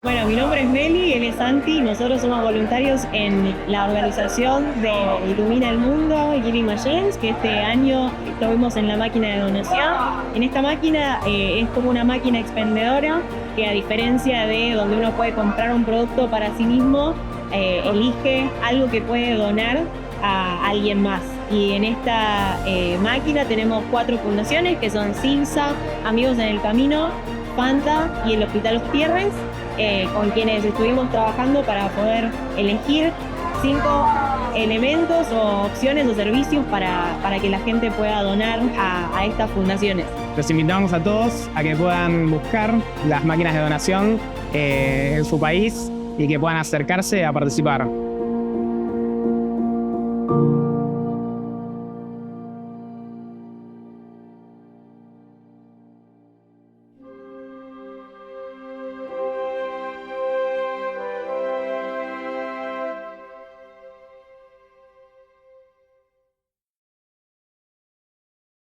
Bueno, mi nombre es Meli, él es Santi y nosotros somos voluntarios en la organización de Ilumina el Mundo y Giving Machines, que este año estuvimos en la máquina de donación. En esta máquina es como una máquina expendedora que, a diferencia de donde uno puede comprar un producto para sí mismo, elige algo que puede donar a alguien más. Y en esta máquina tenemos 4 fundaciones que son CIMSA, Amigos en el Camino, Fanta y el Hospital Los Tierres, con quienes estuvimos trabajando para poder elegir 5 elementos o opciones o servicios para que la gente pueda donar a estas fundaciones. Los invitamos a todos a que puedan buscar las máquinas de donación en su país y que puedan acercarse a participar.